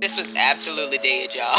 This was absolutely dead, y'all.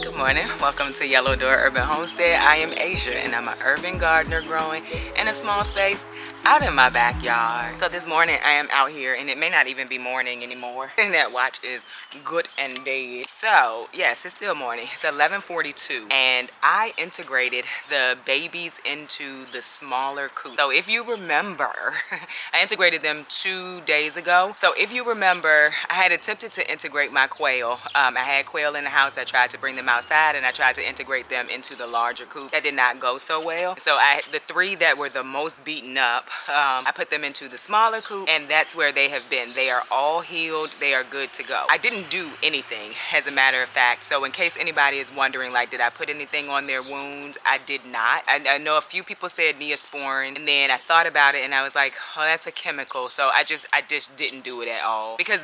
Good morning. Welcome to Yellow Door Urban Homestead. I am Asia and I'm an urban gardener growing in a small space out in my backyard. So this morning I am out here and it may not even be morning anymore. And that watch is good and dead. So yes, it's still morning. It's 11:42 and I integrated the babies into the smaller coop. So if you remember, I integrated them 2 days ago. So if you remember, I had attempted to integrate my quail. I had quail in the house. I tried to bring them outside and I tried to integrate them into the larger coop. That did not go so well. So the 3 that were the most beaten up, I put them into the smaller coop and that's where they have been. They are all healed. They are good to go. I didn't do anything, as a matter of fact. So in case anybody is wondering, like, did I put anything on their wounds? I did not. I know a few people said Neosporin, and then I thought about it and I was like, oh, that's a chemical. So I just didn't do it at all because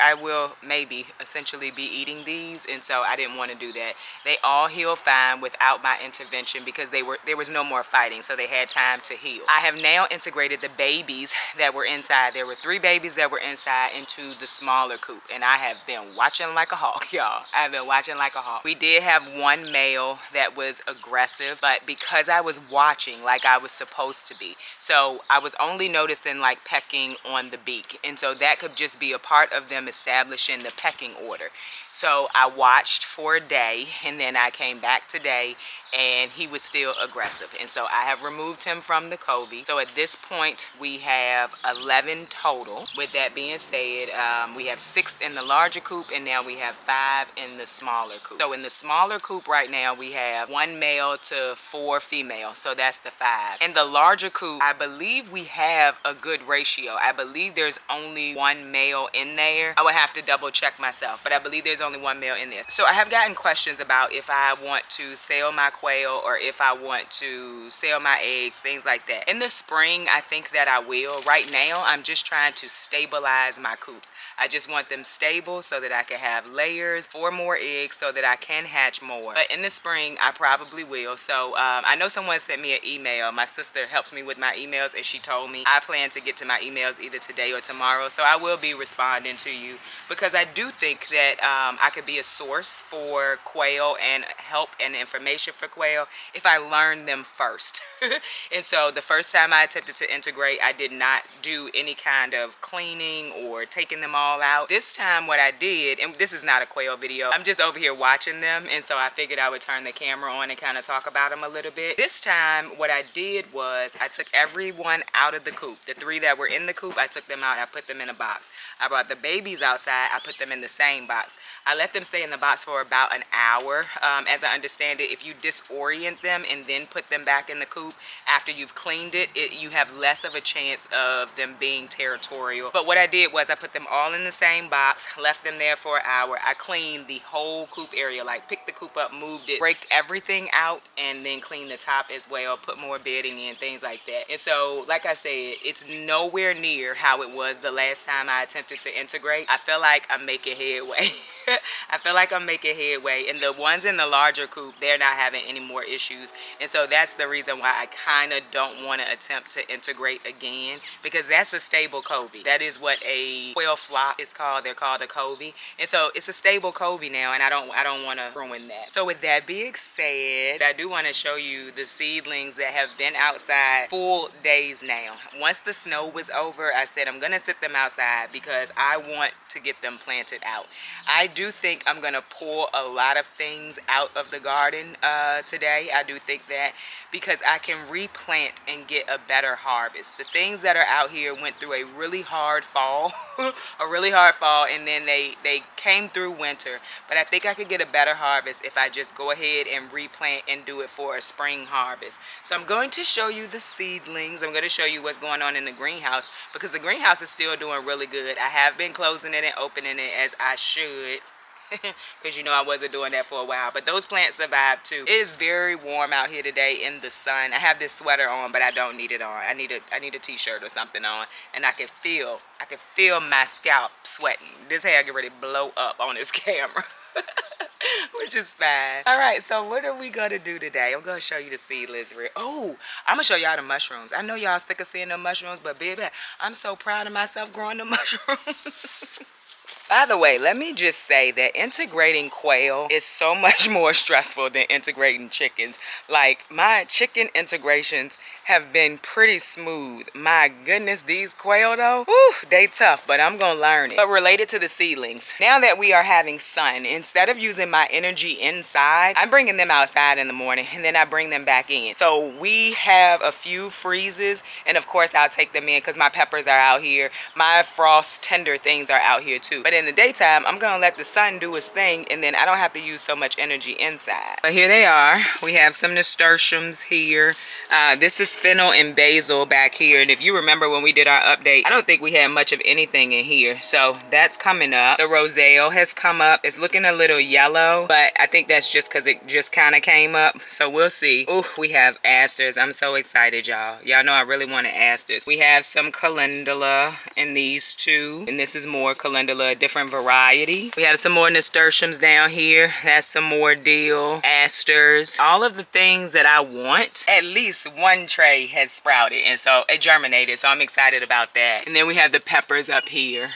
I will maybe essentially be eating these, and so I didn't want to do that. They all healed fine without my intervention because there was no more fighting, so they had time to heal. I have now integrated the babies that were inside. There were 3 babies that were inside into the smaller coop, and I have been watching like a hawk, y'all. I've been watching like a hawk. We did have one male that was aggressive, but because I was watching like I was supposed to be, so I was only noticing like pecking on the beak, and so that could just be a part of them establishing the pecking order. So I watched for a day and then I came back today and he was still aggressive, and so I have removed him from the covey. So at this point we have 11 total. With that being said, we have 6 in the larger coop and now we have 5 in the smaller coop. So in the smaller coop right now we have 1 male to 4 female, so that's the 5. In the larger coop, I believe we have a good ratio. I believe there's only 1 male in there. I would have to double check myself, but I believe there's only 1 male in there. So I have gotten questions about if I want to sell my quail or if I want to sell my eggs, things like that. In the spring, I think that I will. Right now, I'm just trying to stabilize my coops. I just want them stable so that I can have layers, 4 more eggs so that I can hatch more. But in the spring, I probably will. So I know someone sent me an email. My sister helps me with my emails and she told me I plan to get to my emails either today or tomorrow. So I will be responding to you because I do think that I could be a source for quail and help and information for quail if I learn them first. And so the first time I attempted to integrate, I did not do any kind of cleaning or taking them all out. This time what I did, and this is not a quail video, I'm just over here watching them, and so I figured I would turn the camera on and kind of talk about them a little bit. This time what I did was I took everyone out of the coop. The 3 that were in the coop, I took them out, I put them in a box. I brought the babies outside, I put them in the same box. I let them stay in the box for about an hour. As I understand it, if you disorient them and then put them back in the coop after you've cleaned it, you have less of a chance of them being territorial. But what I did was I put them all in the same box, left them there for an hour. I cleaned the whole coop area, like picked the coop up, moved it, raked everything out, and then cleaned the top as well, put more bedding in, things like that. And so, like I said, it's nowhere near how it was the last time I attempted to integrate. I feel like I'm making headway. I feel like I'm making headway, and the ones in the larger coop, they're not having any more issues, and so that's the reason why I kind of don't want to attempt to integrate again, because that's a stable covey. That is what a quail flock is called. They're called a covey, and so it's a stable covey now, and I don't want to ruin that. So with that being said, I do want to show you the seedlings that have been outside full days now. Once the snow was over, I said I'm gonna sit them outside because I want to get them planted out. I do think I'm gonna pull a lot of things out of the garden today. I do think that because I can replant and get a better harvest. The things that are out here went through a really hard fall, a really hard fall, and then they came through winter. But I think I could get a better harvest if I just go ahead and replant and do it for a spring harvest. So I'm going to show you the seedlings. I'm going to show you what's going on in the greenhouse because the greenhouse is still doing really good. I have been closing it and opening it as I should. because you know I wasn't doing that for a while. But those plants survived too. It is very warm out here today in the sun. I have this sweater on, but I don't need it on. I need a t-shirt or something on, and I can feel my scalp sweating. This hair get ready to blow up on this camera. Which is fine. All right, so what are we gonna do today? I'm gonna show you the seedlings. Oh, I'm gonna show y'all the mushrooms. I know y'all sick of seeing the mushrooms, but baby, I'm so proud of myself growing the mushrooms. By the way, let me just say that integrating quail is so much more stressful than integrating chickens. Like, my chicken integrations have been pretty smooth. My goodness, these quail though, whew, they tough, but I'm gonna learn it. But related to the seedlings, now that we are having sun, instead of using my energy inside, I'm bringing them outside in the morning and then I bring them back in. So we have a few freezes, and of course I'll take them in because my peppers are out here. My frost tender things are out here too. But in the daytime, I'm gonna let the sun do its thing, and then I don't have to use so much energy inside. But here they are. We have some nasturtiums here. This is fennel and basil back here, and if you remember when we did our update, I don't think we had much of anything in here, so that's coming up. The roselle has come up. It's looking a little yellow, but I think that's just because it just kind of came up, so we'll see. Oh, we have asters. I'm so excited, y'all. Y'all know I really wanted asters. We have some calendula in these two, and this is more calendula, different variety. We have some more nasturtiums down here. That's some more dill, asters, all of the things that I want. At least one tray has sprouted, and so it germinated, so I'm excited about that. And then we have the peppers up here.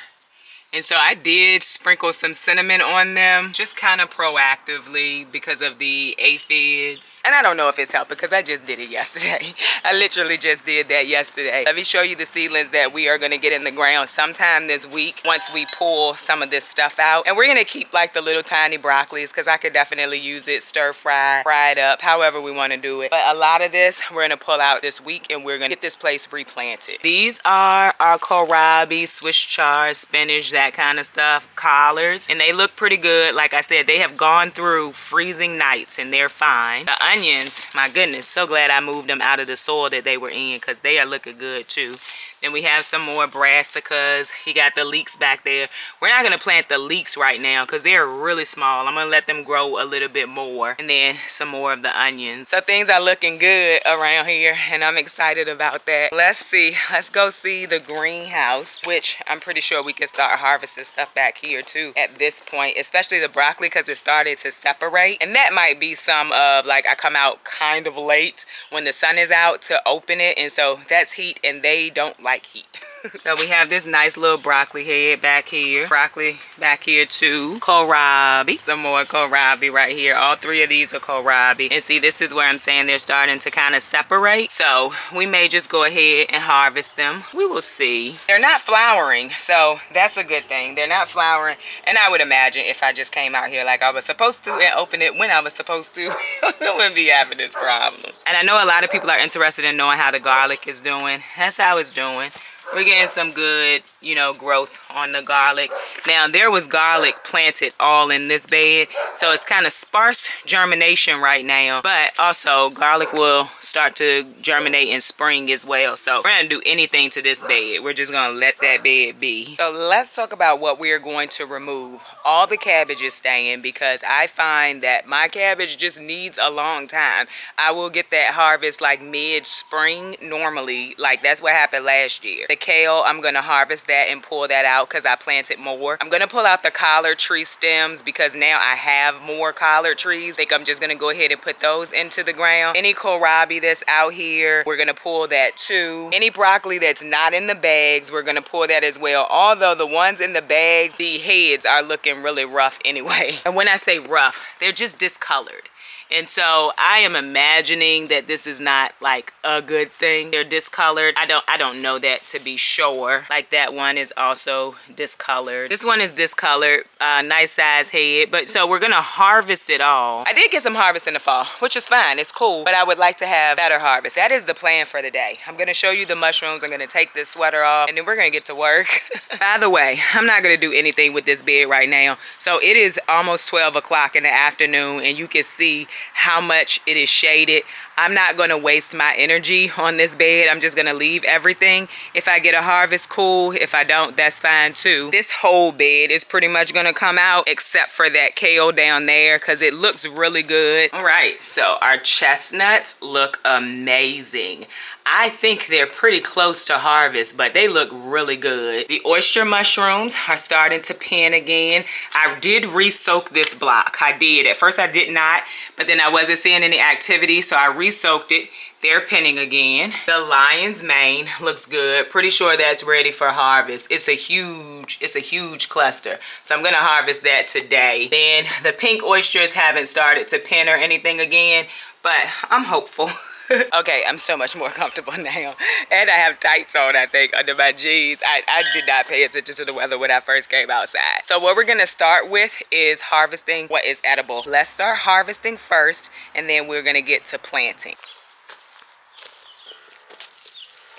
And so I did sprinkle some cinnamon on them, just kind of proactively because of the aphids. And I don't know if it's helped because I just did it yesterday. I literally just did that yesterday. Let me show you the seedlings that we are going to get in the ground sometime this week once we pull some of this stuff out. And we're going to keep like the little tiny broccolis because I could definitely use it stir fry, fry it up, however we want to do it. But a lot of this we're going to pull out this week, and we're going to get this place replanted. These are our kohlrabi, Swiss chard, spinach, that kind of stuff, collards, and they look pretty good. Like I said, they have gone through freezing nights and they're fine. The onions, my goodness, so glad I moved them out of the soil that they were in because they are looking good too. Then we have some more brassicas. He got the leeks back there. We're not going to plant the leeks right now because they're really small. I'm going to let them grow a little bit more. And then some more of the onions. So things are looking good around here, and I'm excited about that. Let's see. Let's go see the greenhouse, which I'm pretty sure we can start harvesting stuff back here too at this point, especially the broccoli because it started to separate. And that might be some of, like, I come out kind of late when the sun is out to open it, and so that's heat, and they don't like heat. So we have this nice little broccoli head back here. Broccoli back here too. Kohlrabi. Some more kohlrabi right here. All three of these are kohlrabi. And see, this is where I'm saying they're starting to kind of separate. So we may just go ahead and harvest them. We will see. They're not flowering, so that's a good thing. They're not flowering. And I would imagine if I just came out here like I was supposed to and opened it when I was supposed to, I wouldn't be having this problem. And I know a lot of people are interested in knowing how the garlic is doing. That's how it's doing. We're getting some good, you know, growth on the garlic. Now, there was garlic planted all in this bed, so it's kind of sparse germination right now, but also garlic will start to germinate in spring as well. So we're not going to do anything to this bed. We're just going to let that bed be. So let's talk about what we're going to remove. All the cabbage is staying because I find that my cabbage just needs a long time. I will get that harvest like mid-spring normally. Like, that's what happened last year. The kale, I'm going to harvest that and pull that out because I planted more. I'm going to pull out the collard tree stems because now I have more collard trees. I think I'm just going to go ahead and put those into the ground. Any kohlrabi that's out here, we're going to pull that too. Any broccoli that's not in the bags, we're going to pull that as well. Although the ones in the bags, the heads are looking really rough anyway. And when I say rough, they're just discolored. And so I am imagining that this is not like a good thing. They're discolored. I don't know that to be sure. Like that one is also discolored. This one is discolored. Nice size head. But so we're gonna harvest it all. I did get some harvest in the fall, which is fine. It's cool. But I would like to have better harvest. That is the plan for the day. I'm gonna show you the mushrooms. I'm gonna take this sweater off, and then we're gonna get to work. By the way, I'm not gonna do anything with this bed right now. So it is almost 12 o'clock in the afternoon, and you can see how much it is shaded. I'm not going to waste my energy on this bed. I'm just going to leave everything. If I get a harvest, cool. If I don't, that's fine too. This whole bed is pretty much going to come out except for that kale down there because it looks really good. All right, so our chestnuts look amazing. I think they're pretty close to harvest, but they look really good. The oyster mushrooms are starting to pin again. I did re-soak this block. I did. At first I did not, but then I wasn't seeing any activity, so I re-soaked it. They're pinning again. The lion's mane looks good. Pretty sure that's ready for harvest. It's a huge cluster. So I'm gonna harvest that today. Then the pink oysters haven't started to pin or anything again, but I'm hopeful. Okay, I'm so much more comfortable now. And I have tights on, I think, under my jeans. I did not pay attention to the weather when I first came outside. So what we're gonna start with is harvesting what is edible. Let's start harvesting first, and then we're gonna get to planting.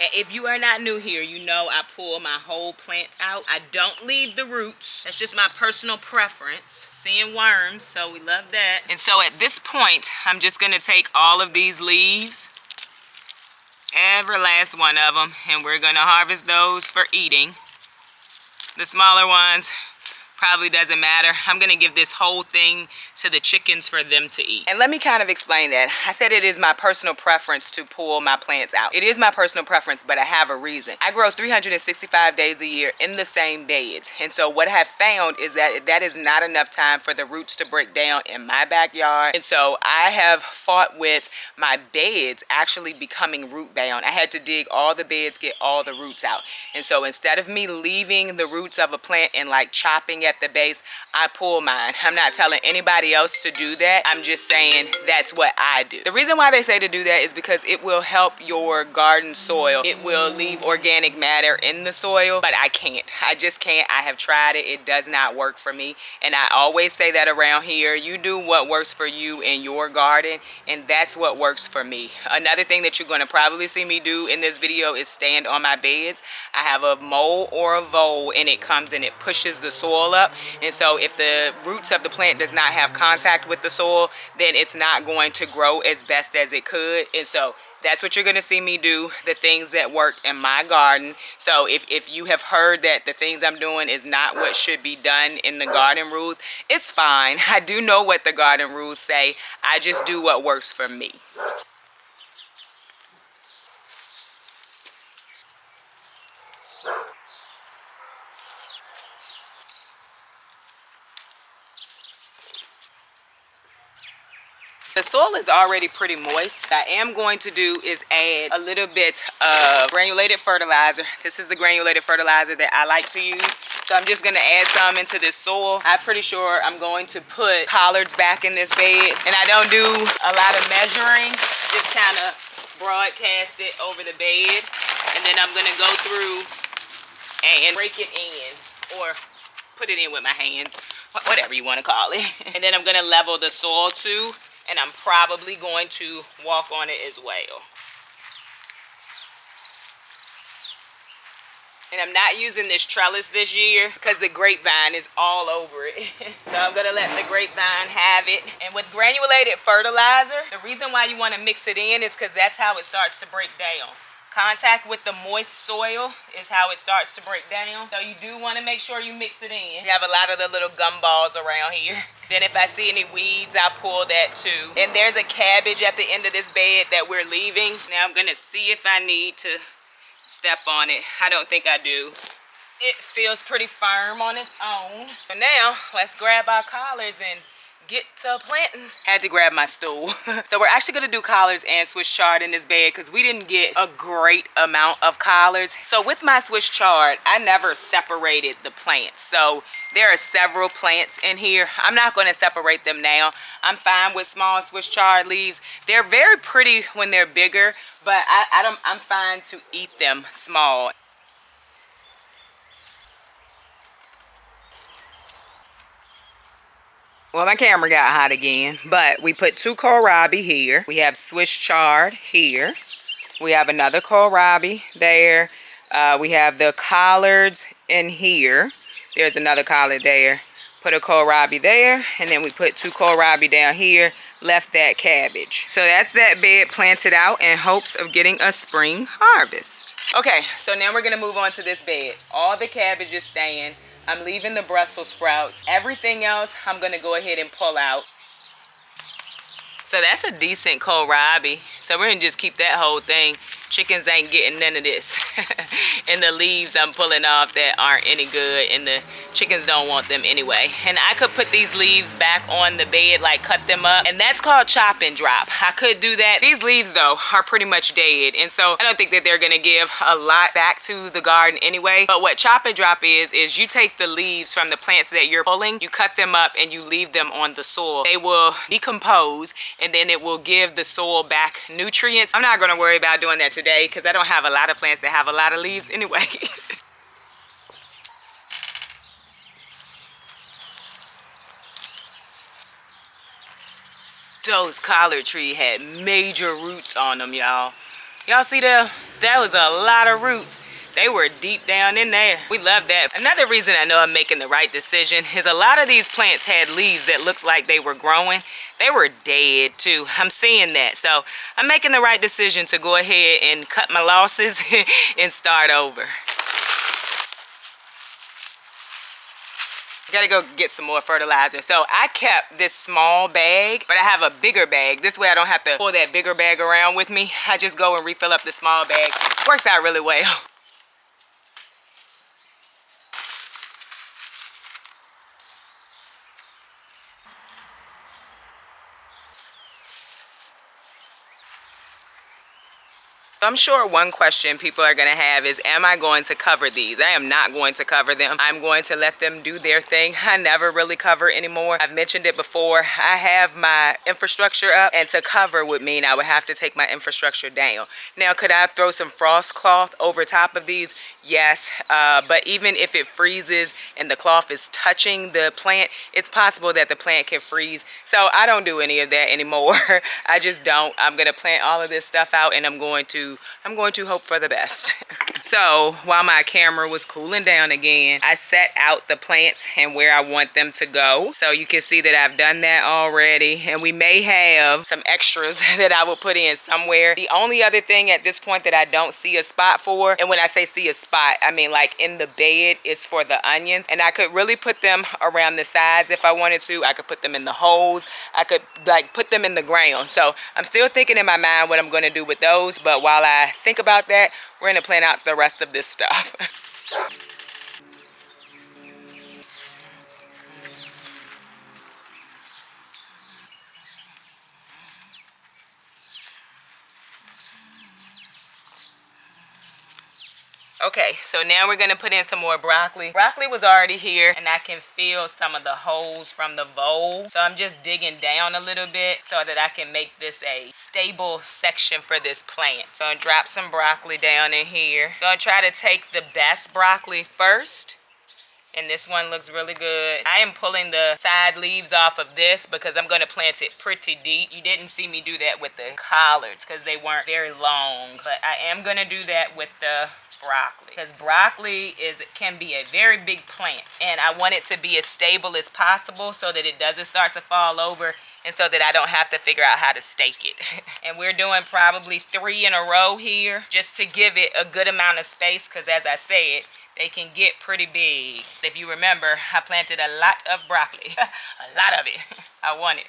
And if you are not new here, you know I pull my whole plant out. I don't leave the roots. That's just my personal preference. Seeing worms, so we love that. And so at this point, I'm just gonna take all of these leaves, every last one of them, and we're gonna harvest those for eating. The smaller ones probably doesn't matter. I'm gonna give this whole thing to the chickens for them to eat. And let me kind of explain that. I said it is my personal preference to pull my plants out. It is my personal preference, but I have a reason. I grow 365 days a year in the same beds. And so what I have found is that that is not enough time for the roots to break down in my backyard. And so I have fought with my beds actually becoming root bound. I had to dig all the beds, get all the roots out. And so instead of me leaving the roots of a plant and like chopping at the base, I pull mine. I'm not telling anybody else to do that. I'm just saying that's what I do. The reason why they say to do that is because it will help your garden soil. It will leave organic matter in the soil, but I can't. I just can't. I have tried it. It does not work for me. And I always say that around here. You do what works for you in your garden, and that's what works for me. Another thing that you're going to probably see me do in this video is stand on my beds. I have a mole or a vole, and it comes and it pushes the soil up. And so if the roots of the plant does not have contact with the soil, then it's not going to grow as best as it could. And so that's what you're going to see me do, the things that work in my garden. So if you have heard that the things I'm doing is not what should be done in the garden rules, it's fine. I do know what the garden rules say. I just do what works for me. The soil is already pretty moist. What I am going to do is add a little bit of granulated fertilizer. This is the granulated fertilizer that I like to use. So I'm just gonna add some into this soil. I'm pretty sure I'm going to put collards back in this bed. And I don't do a lot of measuring, just kind of broadcast it over the bed. And then I'm gonna go through and break it in, or put it in with my hands, whatever you wanna call it. And then I'm gonna level the soil too. And I'm probably going to walk on it as well. And I'm not using this trellis this year because the grapevine is all over it. So I'm gonna let the grapevine have it. And with granulated fertilizer, the reason why you wanna mix it in is because that's how it starts to break down. Contact with the moist soil is how it starts to break down. So you do want to make sure you mix it in. We have a lot of the little gumballs around here. Then if I see any weeds, I'll pull that too. And there's a cabbage at the end of this bed that we're leaving. Now I'm gonna see if I need to step on it. I don't think I do. It feels pretty firm on its own. So now let's grab our collards and get to planting. Had to grab my stool. So we're actually gonna do collards and Swiss chard in this bed because we didn't get a great amount of collards. So with my Swiss chard, I never separated the plants. So there are several plants in here. I'm not gonna separate them now. I'm fine with small Swiss chard leaves. They're very pretty when they're bigger, but I'm fine to eat them small. Well, my camera got hot again, but we put 2 kohlrabi here. We have Swiss chard here. We have another kohlrabi there. We have the collards in here. There's another collard there. Put a kohlrabi there, and then we put 2 kohlrabi down here, left that cabbage. So that's that bed planted out in hopes of getting a spring harvest. Okay, so now we're gonna move on to this bed. All the cabbage is staying. I'm leaving the Brussels sprouts. Everything else I'm gonna go ahead and pull out. So that's a decent kohlrabi. So we're gonna just keep that whole thing. Chickens ain't getting none of this. And the leaves I'm pulling off that aren't any good, and the chickens don't want them anyway. And I could put these leaves back on the bed, like cut them up, and that's called chop and drop. I could do that. These leaves though are pretty much dead, and so I don't think that they're gonna give a lot back to the garden anyway. But what chop and drop is you take the leaves from the plants that you're pulling, you cut them up, and you leave them on the soil. They will decompose, and then it will give the soil back nutrients. I'm not gonna worry about doing that today because I don't have a lot of plants that have a lot of leaves anyway. Those collard trees had major roots on them, y'all. Y'all see that? That was a lot of roots. They were deep down in there. We love that. Another reason I know I'm making the right decision is a lot of these plants had leaves that looked like they were growing. They were dead too. I'm seeing that. So I'm making the right decision to go ahead and cut my losses and start over. Gotta go get some more fertilizer. So I kept this small bag, but I have a bigger bag. This way I don't have to pull that bigger bag around with me. I just go and refill up the small bag. Works out really well. I'm sure one question people are gonna have is, am I going to cover these? I am not going to cover them. I'm going to let them do their thing. I never really cover anymore. I've mentioned it before. I have my infrastructure up, and to cover would mean I would have to take my infrastructure down. Now, could I throw some frost cloth over top of these? Yes, but even if it freezes and the cloth is touching the plant, it's possible that the plant can freeze. So I don't do any of that anymore. I just don't. I'm gonna plant all of this stuff out, and I'm going to hope for the best. So while my camera was cooling down again, I set out the plants and where I want them to go. So you can see that I've done that already, and we may have some extras that I will put in somewhere. The only other thing at this point that I don't see a spot for, and when I say see a spot, I mean like in the bed, is for the onions. And I could really put them around the sides if I wanted to. I could put them in the holes. I could like put them in the ground. So I'm still thinking in my mind what I'm going to do with those, but while I think about that, we're going to plan out the rest of this stuff. Okay, so now we're gonna put in some more broccoli. Broccoli was already here, and I can feel some of the holes from the vole. So I'm just digging down a little bit so that I can make this a stable section for this plant. So I'm gonna drop some broccoli down in here. Gonna try to take the best broccoli first. And this one looks really good. I am pulling the side leaves off of this because I'm going to plant it pretty deep. You didn't see me do that with the collards because they weren't very long. But I am going to do that with the broccoli because broccoli can be a very big plant. And I want it to be as stable as possible so that it doesn't start to fall over, and so that I don't have to figure out how to stake it. And we're doing probably 3 in a row here just to give it a good amount of space because, as I said, they can get pretty big. If you remember, I planted a lot of broccoli. A lot of it. I want it.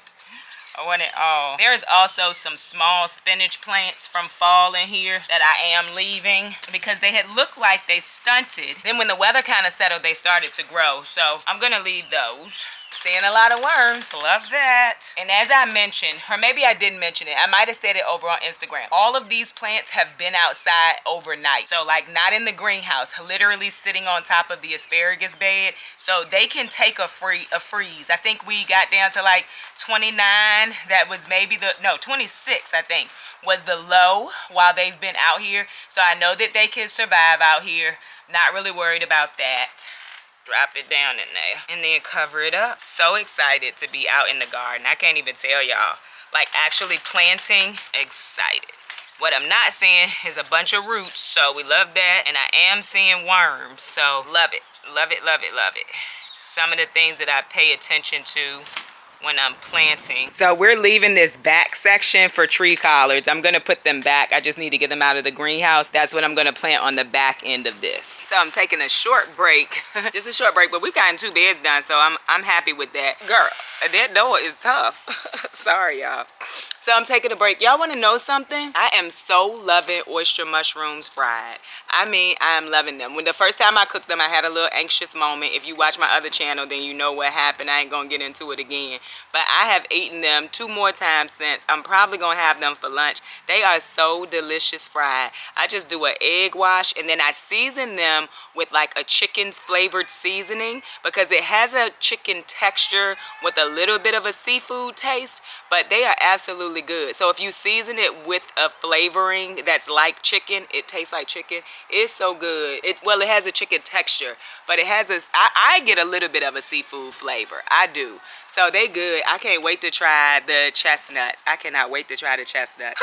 I want it all. There's also some small spinach plants from fall in here that I am leaving because they had looked like they stunted. Then when the weather kind of settled, they started to grow. So I'm gonna leave those. Seeing a lot of worms, love that. And as I mentioned, or maybe I didn't mention it, I might have said it over on Instagram. All of these plants have been outside overnight. So like not in the greenhouse, literally sitting on top of the asparagus bed. So they can take a freeze. I think we got down to like 29. That was maybe 26 I think was the low while they've been out here. So I know that they can survive out here. Not really worried about that. Drop it down in there and then cover it up. So excited to be out in the garden. I can't even tell y'all. Like actually planting, excited. What I'm not seeing is a bunch of roots, so we love that. And I am seeing worms, so love it, love it, love it, love it. some of the things that I pay attention to when I'm planting. So we're leaving this back section for tree collards. I'm gonna put them back. I just need to get them out of the greenhouse. That's what I'm gonna plant on the back end of this. So I'm taking a short break, just a short break, but we've gotten 2 beds done, so I'm happy with that. Girl, that door is tough. Sorry, y'all. So I'm taking a break. Y'all wanna know something? I am so loving oyster mushrooms fried. I mean, I am loving them. When the first time I cooked them, I had a little anxious moment. If you watch my other channel, then you know what happened. I ain't gonna get into it again. But I have eaten them 2 more times since. I'm probably gonna have them for lunch. They are so delicious fried. I just do an egg wash and then I season them with like a chicken's flavored seasoning because it has a chicken texture with a little bit of a seafood taste, but they are absolutely good. So if you season it with a flavoring that's like chicken, it tastes like chicken. It's so good. Well, it has a chicken texture, but it has this, I get a little bit of a seafood flavor. I do. So they good. I can't wait to try the chestnuts. I cannot wait to try the chestnuts.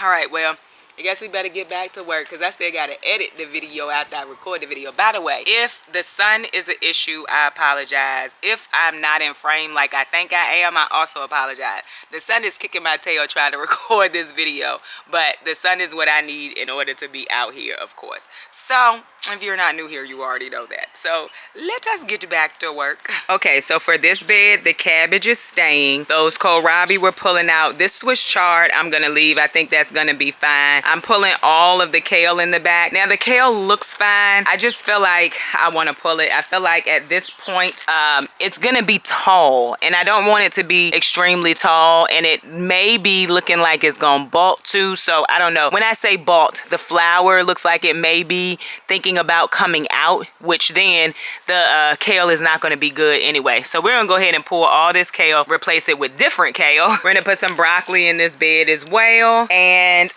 All right, well, I guess we better get back to work because I still got to edit the video after I record the video. By the way, if the sun is an issue, I apologize. If I'm not in frame like I think I am, I also apologize. The sun is kicking my tail trying to record this video, but the sun is what I need in order to be out here, of course. So if you're not new here, you already know that. So let us get back to work. Okay, so for this bed, the cabbage is staying. Those kohlrabi we're pulling out. This was charred. I'm gonna leave. I think that's gonna be fine. I'm pulling all of the kale in the back. Now the kale looks fine. I just feel like I want to pull it. I feel like at this point, it's gonna be tall, and I don't want it to be extremely tall, and it may be looking like it's gonna bulk too. So I don't know. When I say bulk, the flower looks like it may be thinking about coming out, which then the kale is not going to be good anyway. So we're gonna go ahead and pull all this kale, replace it with different kale. We're gonna put some broccoli in this bed as well, and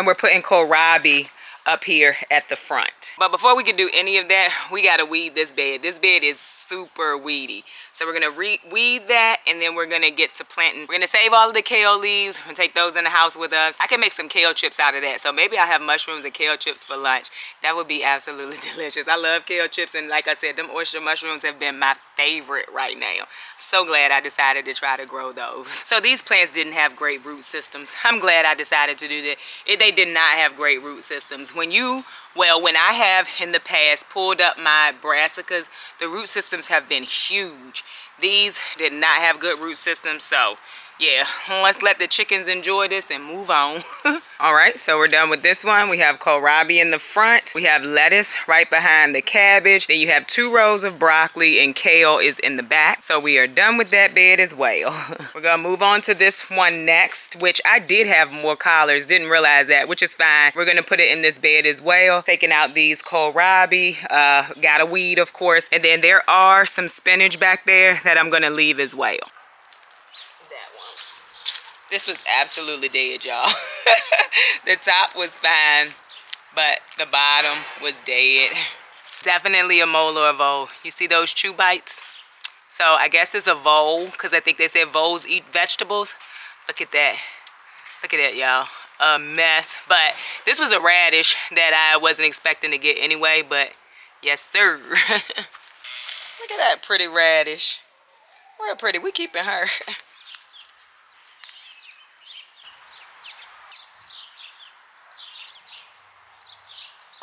we're putting kohlrabi up here at the front. But before we can do any of that, we gotta weed this bed. This bed is super weedy. So we're gonna weed that, and then we're gonna get to planting. We're gonna save all of the kale leaves and take those in the house with us. I can make some kale chips out of that. So maybe I'll have mushrooms and kale chips for lunch. That would be absolutely delicious. I love kale chips, and like I said, them oyster mushrooms have been my favorite right now. So glad I decided to try to grow those. So these plants didn't have great root systems. I'm glad I decided to do that. They did not have great root systems. When I have in the past pulled up my brassicas, the root systems have been huge. These did not have good root systems, so yeah, let's let the chickens enjoy this and move on. All right, so we're done with this one. We have kohlrabi in the front. We have lettuce right behind the cabbage. Then you have 2 rows of broccoli, and kale is in the back. So we are done with that bed as well. We're gonna move on to this one next, which I did have more collards. Didn't realize that, which is fine. We're gonna put it in this bed as well. Taking out these kohlrabi, got a weed, of course. And then there are some spinach back there that I'm gonna leave as well. This was absolutely dead, y'all. The top was fine, but the bottom was dead. Definitely a mole or a vole. You see those chew bites? So I guess it's a vole, because I think they said voles eat vegetables. Look at that. Look at that, y'all. A mess. But this was a radish that I wasn't expecting to get anyway, but yes, sir. Look at that pretty radish. Real pretty. We keeping her.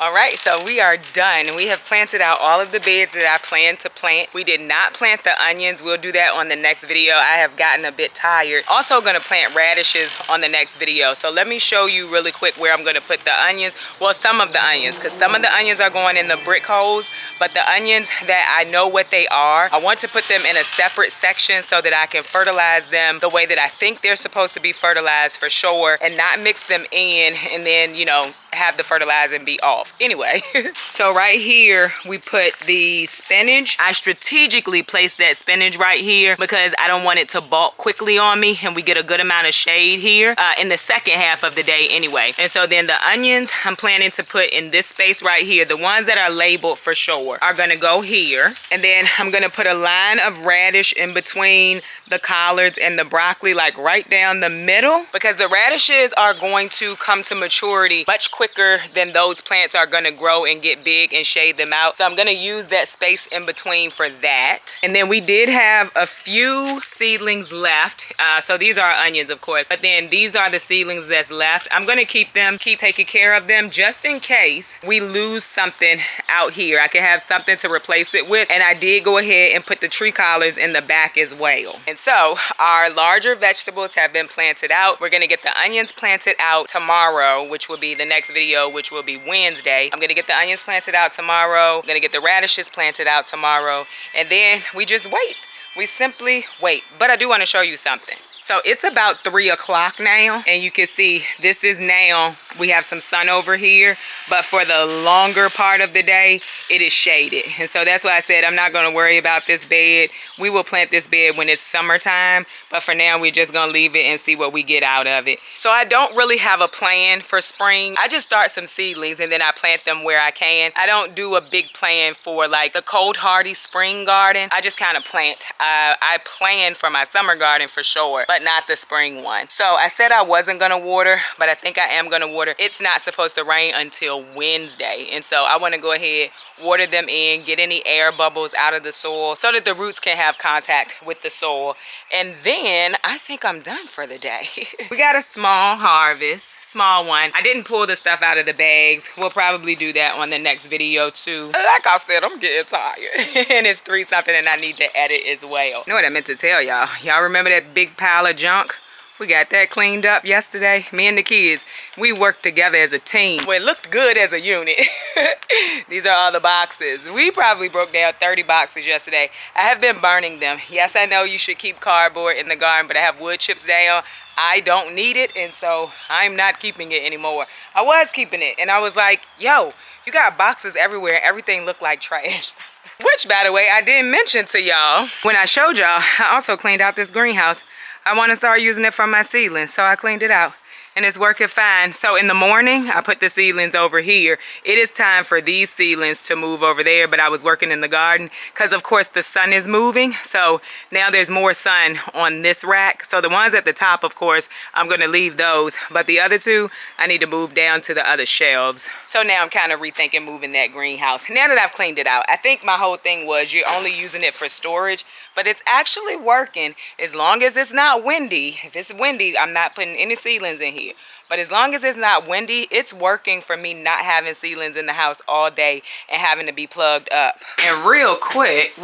All right, so we are done. We have planted out all of the beds that I planned to plant. We did not plant the onions. We'll do that on the next video. I have gotten a bit tired. Also gonna plant radishes on the next video. So let me show you really quick where I'm gonna put the onions. Well, some of the onions, because some of the onions are going in the brick holes, but the onions that I know what they are, I want to put them in a separate section so that I can fertilize them the way that I think they're supposed to be fertilized for sure, and not mix them in and then, you know, have the fertilizer and be off. Anyway, so right here we put the spinach. I strategically placed that spinach right here because I don't want it to bulk quickly on me, and we get a good amount of shade here in the second half of the day anyway. And so then the onions I'm planning to put in this space right here. The ones that are labeled for sure are gonna go here, and then I'm gonna put a line of radish in between the collards and the broccoli, like right down the middle, because the radishes are going to come to maturity much quicker quicker than those plants are gonna grow and get big and shade them out. So I'm gonna use that space in between for that. And then we did have a few seedlings left. So these are onions, of course, but then these are the seedlings that's left. I'm gonna keep taking care of them just in case we lose something out here. I can have something to replace it with. And I did go ahead and put the tree collars in the back as well. And so our larger vegetables have been planted out. We're gonna get the onions planted out tomorrow, which will be the next video, which will be Wednesday. I'm gonna get the onions planted out tomorrow. I'm gonna get the radishes planted out tomorrow. And then we just wait. We simply wait. But I do want to show you something. So it's about 3 o'clock now, and you can see this is now, we have some sun over here, but for the longer part of the day, it is shaded. And so that's why I said I'm not going to worry about this bed. We will plant this bed when it's summertime, but for now we're just going to leave it and see what we get out of it. So I don't really have a plan for spring. I just start some seedlings and then I plant them where I can. I don't do a big plan for like the cold hardy spring garden. I just kind of plant. I plan for my summer garden for sure, but not the spring one. So I said I wasn't gonna water, but I think I am gonna water. It's not supposed to rain until Wednesday, and so I want to go ahead, water them in, get any air bubbles out of the soil so that the roots can have contact with the soil. And then I think I'm done for the day. We got a small harvest, small one. I didn't pull the stuff out of the bags. We'll probably do that on the next video too. Like I said, I'm getting tired. And it's 3 something and I need to edit as well. You know what I meant to tell y'all? Y'all remember that big pile of junk? We got that cleaned up yesterday. Me and the kids, we worked together as a team. Well, it looked good as a unit. These are all the boxes. We probably broke down 30 boxes yesterday. I have been burning them. Yes, I know you should keep cardboard in the garden, but I have wood chips down. I don't need it, and so I'm not keeping it anymore. I was keeping it, and I was like, yo, you got boxes everywhere. Everything looked like trash. Which, by the way, I didn't mention to y'all. When I showed y'all, I also cleaned out this greenhouse. I want to start using it for my seedlings, so I cleaned it out. And it's working fine. So in the morning, I put the seedlings over here. It is time for these seedlings to move over there, but I was working in the garden because, of course, the sun is moving. So now there's more sun on this rack. So the ones at the top, of course, I'm going to leave those. But the other 2, I need to move down to the other shelves. So now I'm kind of rethinking moving that greenhouse. Now that I've cleaned it out, I think my whole thing was you're only using it for storage, but it's actually working as long as it's not windy. If it's windy, I'm not putting any seedlings in here. But as long as it's not windy, it's working for me not having seedlings in the house all day and having to be plugged up. And real quick,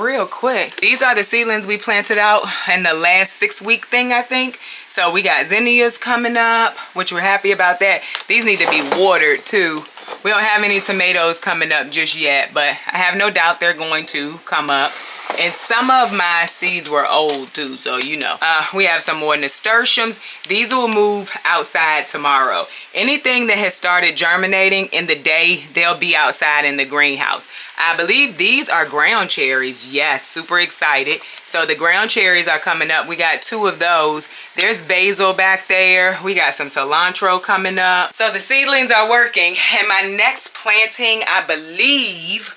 these are the seedlings we planted out in the last 6-week thing, I think. So we got zinnias coming up, which we're happy about that. These need to be watered too. We don't have any tomatoes coming up just yet, but I have no doubt they're going to come up. And some of my seeds were old too, so you know. We have some more nasturtiums. These will move outside tomorrow. Anything that has started germinating in the day, they'll be outside in the greenhouse. I believe these are ground cherries. Yes, super excited. So the ground cherries are coming up. We got 2 of those. There's basil back there. We got some cilantro coming up. So the seedlings are working. And my next planting, I believe,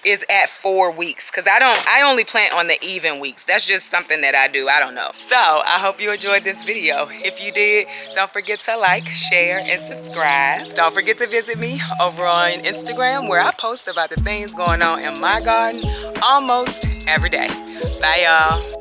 is at 4 weeks, because I only plant on the even weeks. That's just something that I do. I don't know. So I hope you enjoyed this video. If you did, don't forget to like, share, and subscribe. Don't forget to visit me over on Instagram, where I post about the things going on in my garden almost every day. Bye, y'all.